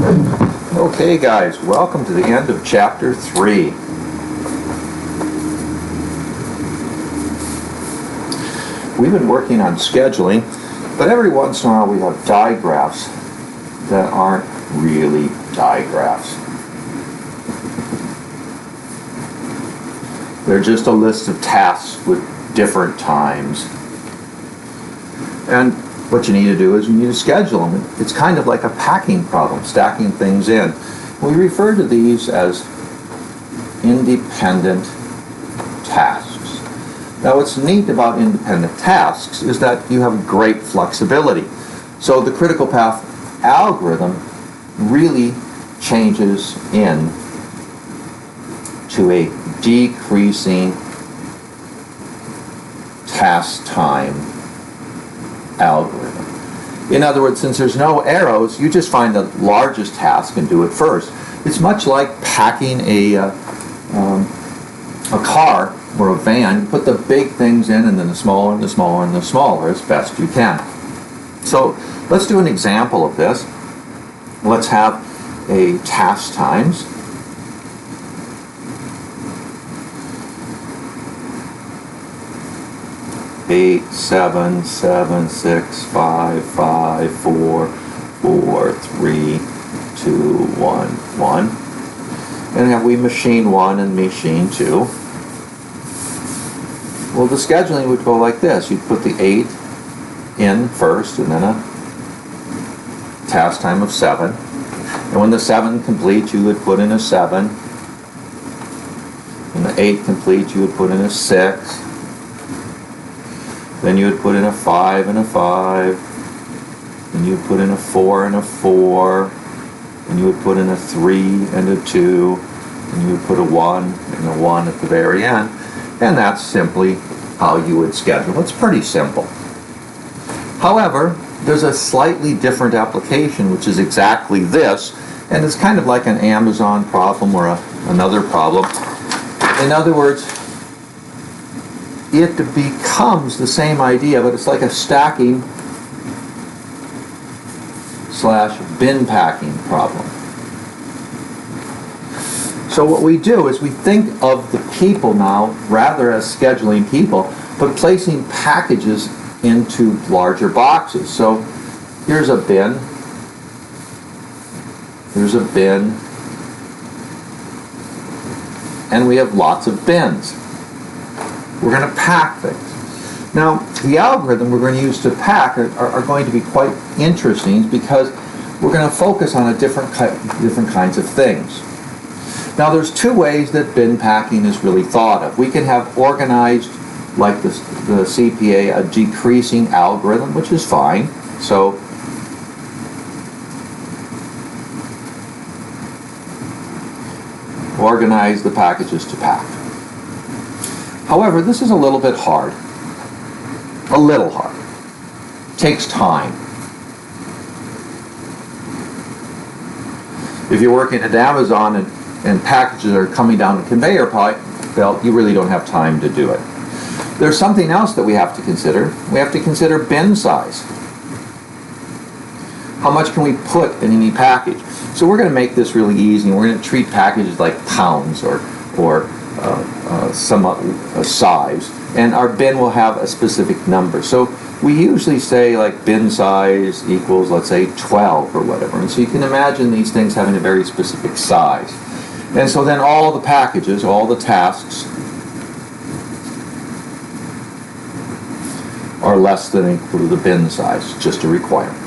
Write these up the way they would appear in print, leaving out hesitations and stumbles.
Okay guys, welcome to the end of chapter 3. We've been working on scheduling, but every once in a while we have digraphs that aren't really digraphs. They're just a list of tasks with different times. And what you need to do is you need to schedule them. It's kind of like a packing problem, stacking things in. We refer to these as independent tasks. Now what's neat about independent tasks is that you have great flexibility. So the critical path algorithm really changes in to a decreasing task time algorithm. In other words, since there's no arrows, you just find the largest task and do it first. It's much like packing a car or a van. You put the big things in and then the smaller and the smaller and the smaller as best you can. So let's do an example of this. Let's have a task times. Eight, 7, 7, 6, 5, 5, 4, 4, 3, 2, 1, 1. And have we machine 1 and machine 2? Well, the scheduling would go like this. You'd put the 8 in first and then a task time of 7. And when the 7 completes, you would put in a 7. When the 8 completes, you would put in a 6. Then you would put in a 5 and a 5. Then you would put in a 4 and a 4. And you would put in a 3 and a 2. And you would put a 1 and a 1 at the very end. And that's simply how you would schedule. It's pretty simple. However, there's a slightly different application, which is exactly this. And it's kind of like an Amazon problem or another problem. In other words, it becomes the same idea, but it's like a stacking / bin packing problem. So what we do is we think of the people now rather as scheduling people, but placing packages into larger boxes. So here's a bin. Here's a bin. And we have lots of bins. We're going to pack things. Now, the algorithm we're going to use to pack are going to be quite interesting because we're going to focus on different kinds of things. Now, there's two ways that bin packing is really thought of. We can have organized, like the CPA, a decreasing algorithm, which is fine. So, organize the packages to pack. However, this is a little bit hard. A little hard. Takes time. If you're working at Amazon and packages are coming down the conveyor belt, you really don't have time to do it. There's something else that we have to consider. We have to consider bin size. How much can we put in any package? So we're going to make this really easy. We're going to treat packages like pounds or some size, and our bin will have a specific number. So we usually say like bin size equals, let's say, 12 or whatever. And so you can imagine these things having a very specific size. And so then all the packages, all the tasks are less than equal to the bin size, just a requirement.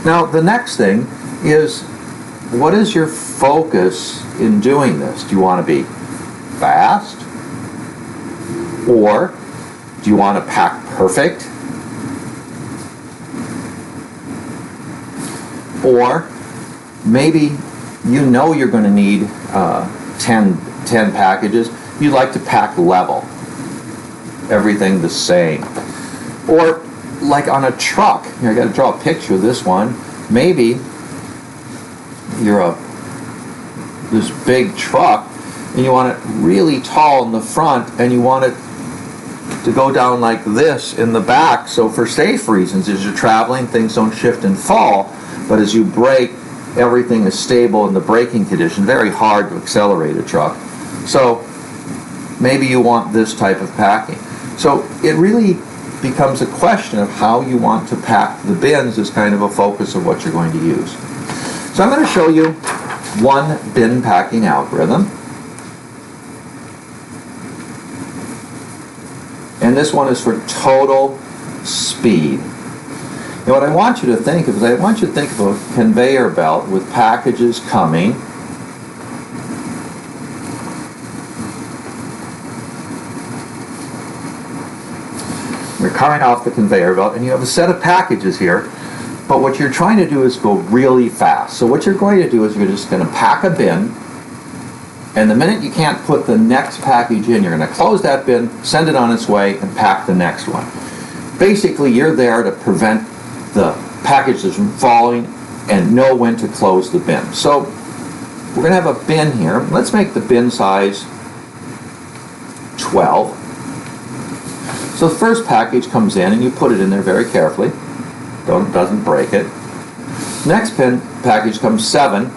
Now the next thing is, what is your focus in doing this? Do you want to be fast? Or do you want to pack perfect? Or maybe you know you're going to need 10 packages. You'd like to pack level. Everything the same. Or like on a truck. Here, I got to draw a picture of this one. Maybe you're this big truck and you want it really tall in the front and you want it to go down like this in the back, so for safe reasons, as you're traveling, things don't shift and fall, but as you brake, everything is stable in the braking condition. Very hard to accelerate a truck. So maybe you want this type of packing. So it really becomes a question of how you want to pack the bins as kind of a focus of what you're going to use. So I'm going to show you one bin packing algorithm. And this one is for total speed. And what I want you to think of is I want you to think of a conveyor belt with packages coming. You're coming off the conveyor belt and you have a set of packages here, but what you're trying to do is go really fast. So what you're going to do is you're just going to pack a bin, and the minute you can't put the next package in, you're going to close that bin, send it on its way, and pack the next one. Basically, you're there to prevent the packages from falling and know when to close the bin. So we're going to have a bin here. Let's make the bin size 12. So the first package comes in and you put it in there very carefully. Doesn't break it. Next package comes 7.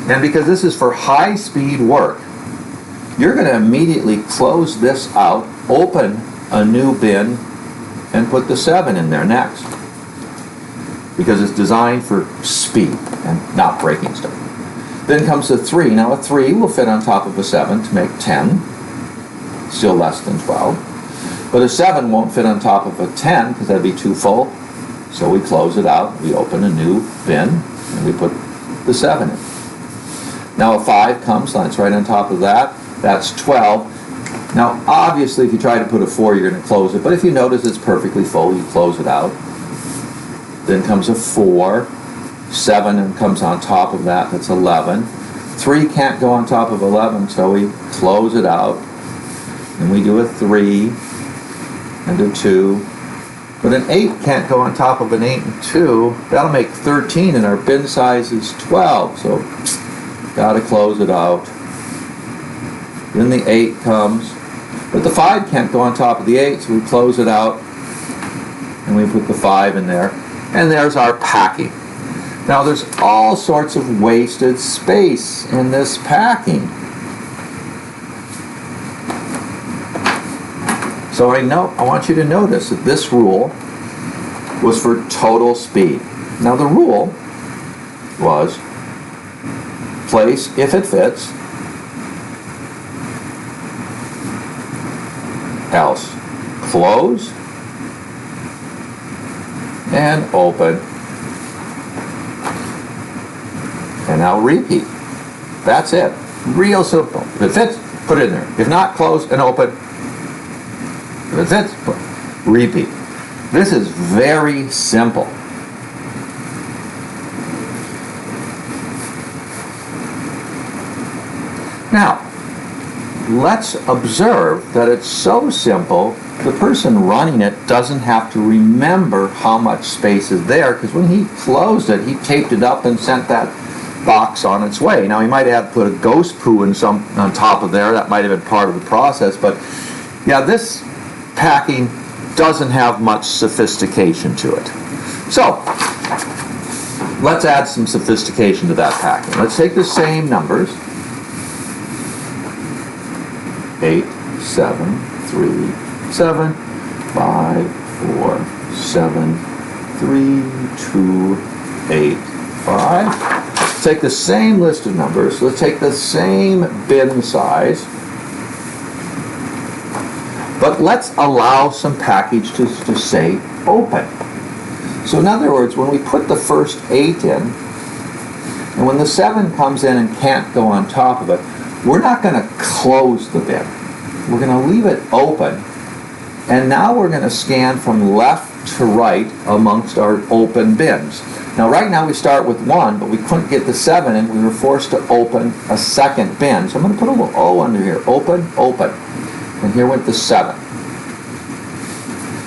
And because this is for high-speed work, you're going to immediately close this out, open a new bin, and put the 7 in there next. Because it's designed for speed and not breaking stuff. Then comes a 3. Now a 3 will fit on top of a 7 to make 10. Still less than 12. But a 7 won't fit on top of a 10 because that'd be too full. So we close it out, we open a new bin, and we put the 7 in. Now a 5 comes, and it's right on top of that. That's 12. Now obviously if you try to put a 4, you're going to close it. But if you notice it's perfectly full, you close it out. Then comes a 4. 7 comes on top of that, that's 11. 3 can't go on top of 11, so we close it out. And we do a 3 and a 2. But an 8 can't go on top of an 8 and 2. That'll make 13, and our bin size is 12. So, gotta close it out. Then the 8 comes. But the 5 can't go on top of the 8, so we close it out. And we put the 5 in there. And there's our packing. Now, there's all sorts of wasted space in this packing. So I want you to notice that this rule was for total speed. Now the rule was place if it fits, else close and open, and now repeat. That's it. Real simple. If it fits, put it in there. If not, close and open. If it fits, repeat. This is very simple. Now, let's observe that it's so simple, the person running it doesn't have to remember how much space is there, because when he closed it, he taped it up and sent that box on its way. Now, he might have put a ghost poo on top of there. That might have been part of the process, but yeah, this packing doesn't have much sophistication to it. So, let's add some sophistication to that packing. Let's take the same numbers. 8, 7, 3, 7, 5, 4, 7, 3, 2, 8, 5. Let's take the same list of numbers. Let's take the same bin size. But let's allow some package to say open. So in other words, when we put the first 8 in, and when the 7 comes in and can't go on top of it, we're not going to close the bin. We're going to leave it open. And now we're going to scan from left to right amongst our open bins. Now right now we start with 1, but we couldn't get the 7 in. We were forced to open a second bin. So I'm going to put a little O under here. Open, open. And here went the 7.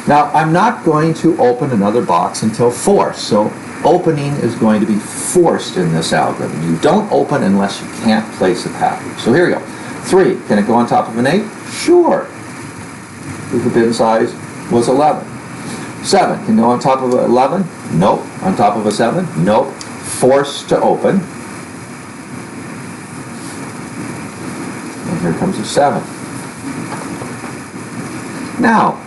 Now, I'm not going to open another box until forced. So opening is going to be forced in this algorithm. You don't open unless you can't place a package. So here we go. 3, can it go on top of an 8? Sure. The bin size was 11. 7, can go on top of 11? Nope. On top of a 7? Nope. forced to open. And here comes a 7. Now,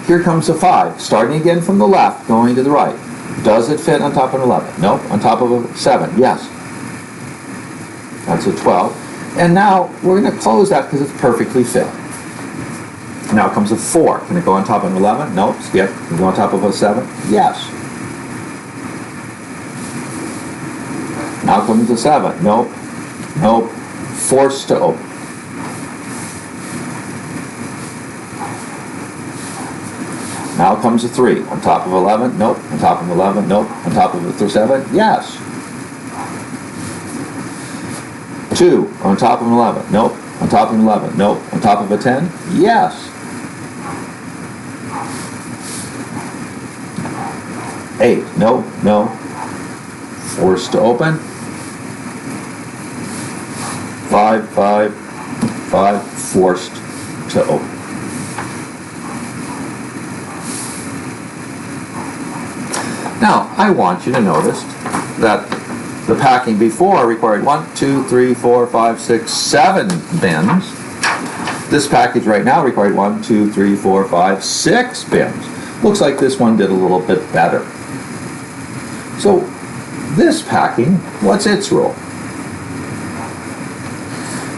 here comes a 5, starting again from the left, going to the right. Does it fit on top of an 11? Nope. On top of a 7? Yes. That's a 12. And now we're going to close that because it's perfectly fit. Now comes a 4. Can it go on top of an 11? Nope. Skip. Can it go on top of a 7? Yes. Now comes a 7. Nope. Nope. Forced to open. Now comes a 3. On top of 11? Nope. On top of 11? Nope. On top of a 7? Yes. 2. On top of an 11? Nope. On top of an 11? Nope. On top of a 10? Yes. 8. No. No. Forced to open. 5, 5, 5. Forced to open. Now, I want you to notice that the packing before required 1, 2, 3, 4, 5, 6, 7 bins. This package right now required 1, 2, 3, 4, 5, 6 bins. Looks like this one did a little bit better. So, this packing, what's its rule?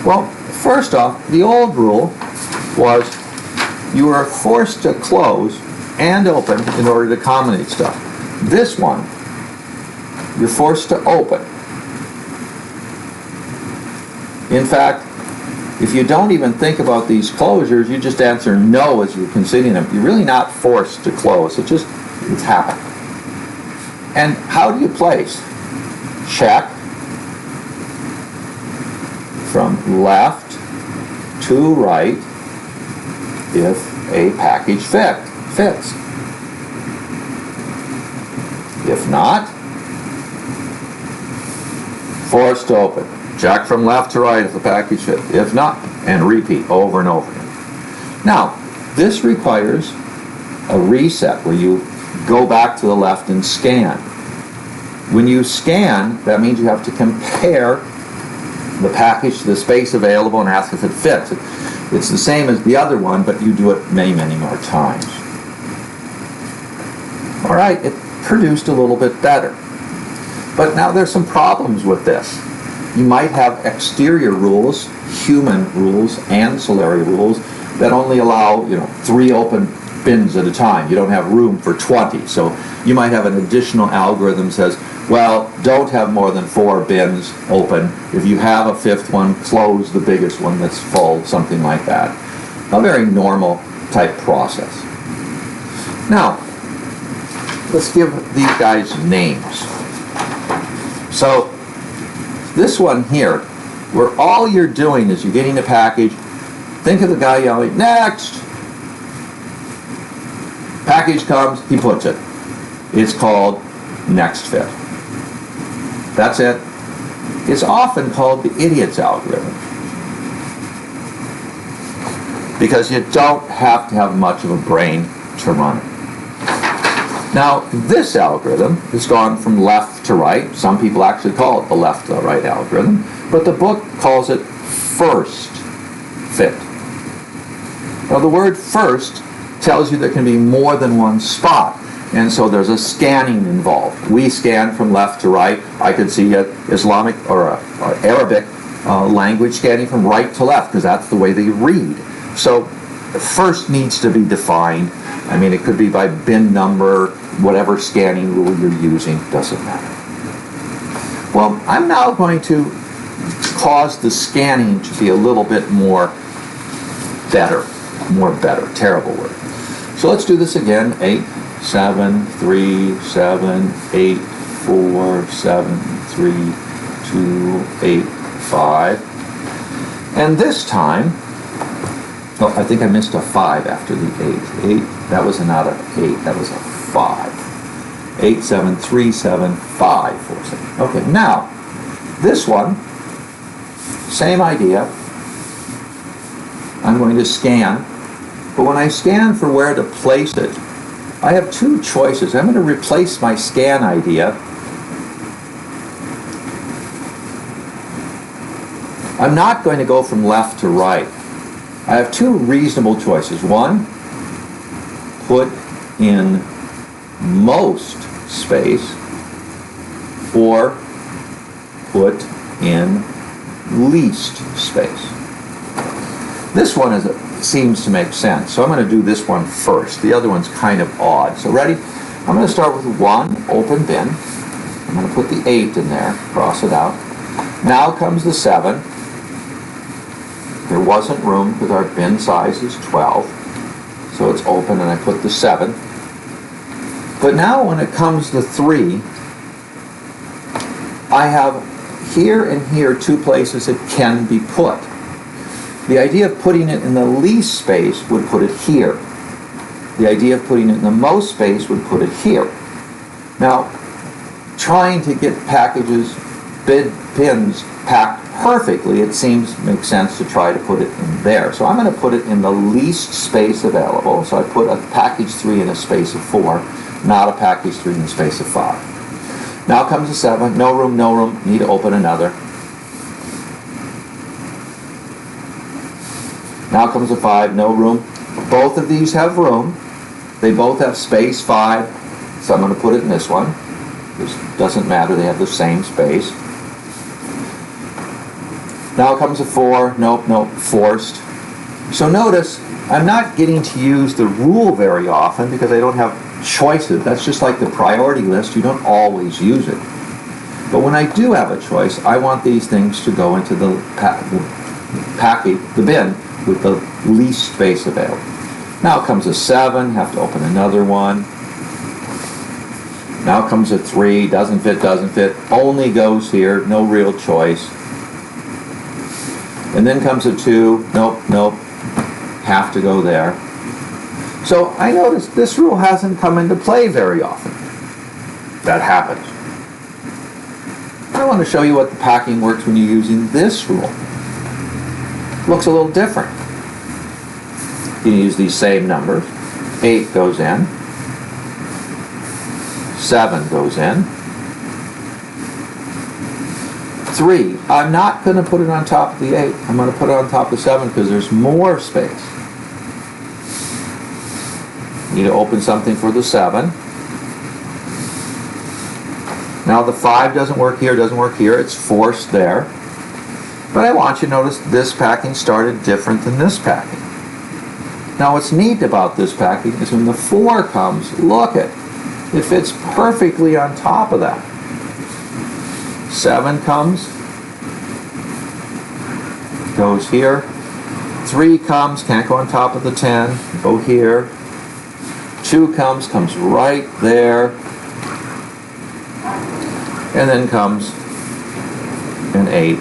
Well, first off, the old rule was you were forced to close and open in order to combine stuff. This one, you're forced to open. In fact, if you don't even think about these closures, you just answer no as you're considering them. You're really not forced to close. It's happened. And how do you place? Check from left to right if a package fits. If not, forced to open. Check from left to right if the package fits. If not, and repeat over and over again. Now, this requires a reset where you go back to the left and scan. When you scan, that means you have to compare the package to the space available and ask if it fits. It's the same as the other one, but you do it many, many more times. All right, it produced a little bit better. But now there's some problems with this. You might have exterior rules, human rules, ancillary rules that only allow 3 open bins at a time. You don't have room for 20. So you might have an additional algorithm that says, well, don't have more than 4 bins open. If you have a 5th one, close the biggest one that's full, something like that. A very normal type process. Now, let's give these guys names. So, this one here, where all you're doing is you're getting a package, think of the guy yelling, next! Package comes, he puts it. It's called next fit. That's it. It's often called the idiot's algorithm, because you don't have to have much of a brain to run it. Now, this algorithm has gone from left to right. Some people actually call it the left to right algorithm, but the book calls it first fit. Now, the word first tells you there can be more than one spot, and so there's a scanning involved. We scan from left to right. I could see an Islamic or Arabic language scanning from right to left, because that's the way they read. So first needs to be defined. I mean, it could be by bin number, whatever scanning rule you're using, doesn't matter. Well, I'm now going to cause the scanning to be a little bit more better, terrible word. So let's do this again. 8, 7, 3, 7, 8, 4, 7, 3, 2, 8, 5. And this time, oh, I think I missed a 5 after the 8. 8, that was not an 8, that was a 5. 8, 7, 3, 7, 5, 4, 7. Okay, now, this one, same idea. I'm going to scan, but when I scan for where to place it, I have 2 choices. I'm going to replace my scan idea I'm not going to go from left to right. I have two reasonable choices. One, put in most space, or put in least space. This one seems to make sense, so I'm going to do this one first. The other one's kind of odd. So ready? I'm going to start with one open bin. I'm going to put the 8 in there, cross it out. Now comes the 7. There wasn't room because our bin size is 12, so it's open and I put the 7. But now when it comes to 3, I have here and here two places it can be put. The idea of putting it in the least space would put it here. The idea of putting it in the most space would put it here. Now, trying to get pins packed perfectly, it seems makes sense to try to put it in there. So I'm going to put it in the least space available. So I put a package 3 in a space of 4, not a package 3 in a space of 5. Now comes the 7. No room, no room. Need to open another. Now comes the 5. No room. Both of these have room. They both have space 5. So I'm going to put it in this one. This doesn't matter. They have the same space. Now comes a 4. Nope, nope. Forced. So notice, I'm not getting to use the rule very often because I don't have choices. That's just like the priority list. You don't always use it. But when I do have a choice, I want these things to go into the bin with the least space available. Now comes a 7. Have to open another one. Now comes a 3. Doesn't fit, doesn't fit. Only goes here. No real choice. And then comes a 2. Nope, nope. Have to go there. So I noticed this rule hasn't come into play very often. That happens. I want to show you what the packing works when you're using this rule. Looks a little different. You can use these same numbers. 8 goes in. 7 goes in. 3. I'm not going to put it on top of the 8. I'm going to put it on top of 7 because there's more space. Need to open something for the 7. Now the 5 doesn't work here, doesn't work here. It's forced there. But I want you to notice this packing started different than this packing. Now what's neat about this packing is when the 4 comes, look it fits perfectly on top of that. 7 comes, goes here. 3 comes, can't go on top of the 10, go here. 2 comes right there. And then comes an 8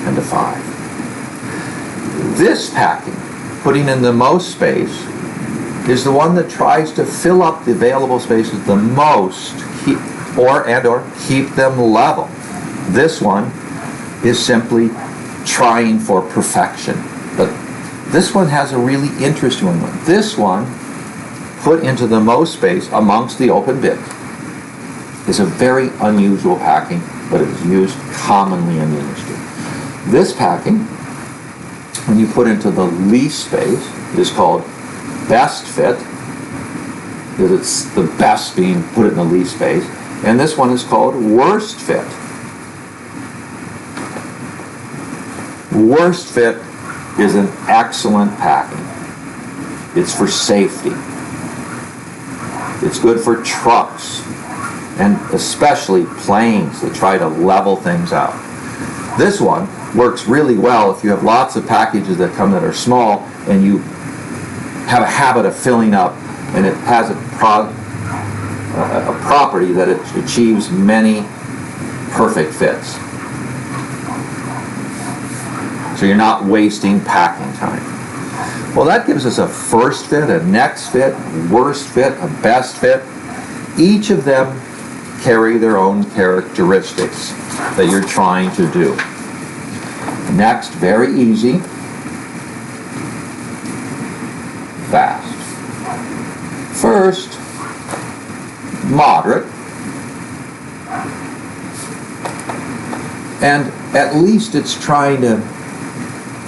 and a 5. This packing, putting in the most space, is the one that tries to fill up the available spaces the most, or keep them level. This one is simply trying for perfection. But this one has a really interesting one. This one, put into the most space amongst the open bins, is a very unusual packing, but it is used commonly in the industry. This packing, when you put into the least space, is called best fit, because it's the best being put in the least space, and this one is called worst fit. Worst fit is an excellent packing. It's for safety. It's good for trucks, and especially planes that try to level things out. This one works really well if you have lots of packages that come that are small and you have a habit of filling up, and it has a property that it achieves many perfect fits. So you're not wasting packing time. Well, that gives us a first fit, a next fit, worst fit, a best fit. Each of them carry their own characteristics that you're trying to do. Next, very easy. Fast. First, moderate. And at least it's trying to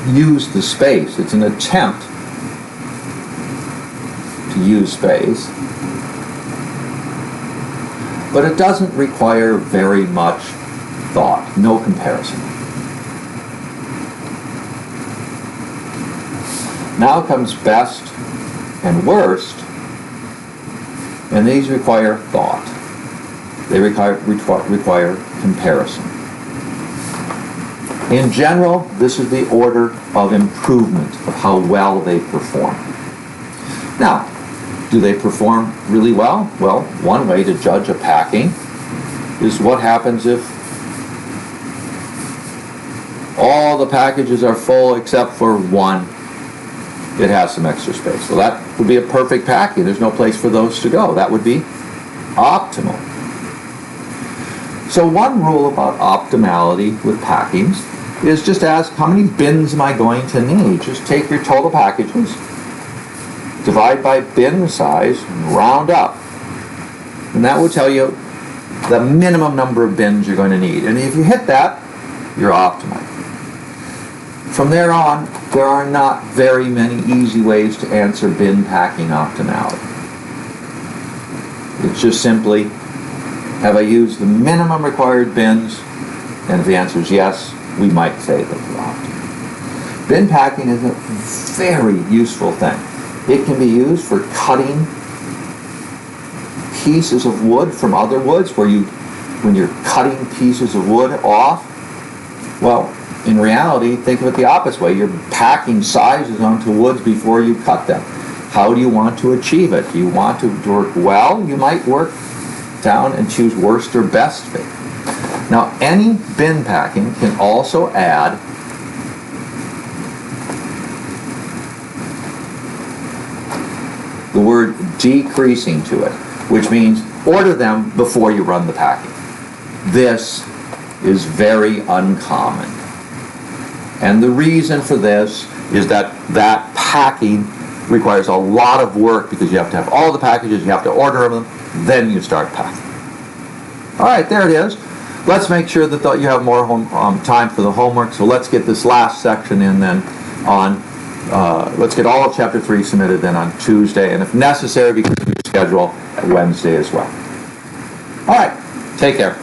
use the space. It's an attempt to use space. But it doesn't require very much thought, no comparison. Now comes best and worst, and these require thought. They require comparison. In general, this is the order of improvement of how well they perform. Now, do they perform really well? Well, one way to judge a packing is what happens if all the packages are full except for one. It has some extra space. So that would be a perfect packing. There's no place for those to go. That would be optimal. So one rule about optimality with packings is just ask, how many bins am I going to need? Just take your total packages, divide by bin size, and round up. And that will tell you the minimum number of bins you're going to need. And if you hit that, you're optimal. From there on, there are not very many easy ways to answer bin packing optimality. It's just simply, have I used the minimum required bins? And if the answer is yes, we might say that we're optimal. Bin packing is a very useful thing. It can be used for cutting pieces of wood from other woods, when you're cutting pieces of wood off. Well, in reality, think of it the opposite way. You're packing sizes onto woods before you cut them. How do you want to achieve it? Do you want to work well? You might work down and choose worst or best fit. Now, any bin packing can also add the word decreasing to it, which means order them before you run the packing. This is very uncommon. And the reason for this is that packing requires a lot of work because you have to have all the packages, you have to order them, then you start packing. All right, there it is. Let's make sure that you have more time for the homework, so let's get this last section in then on, let's get all of Chapter 3 submitted then on Tuesday, and if necessary, because of your schedule, Wednesday as well. All right, take care.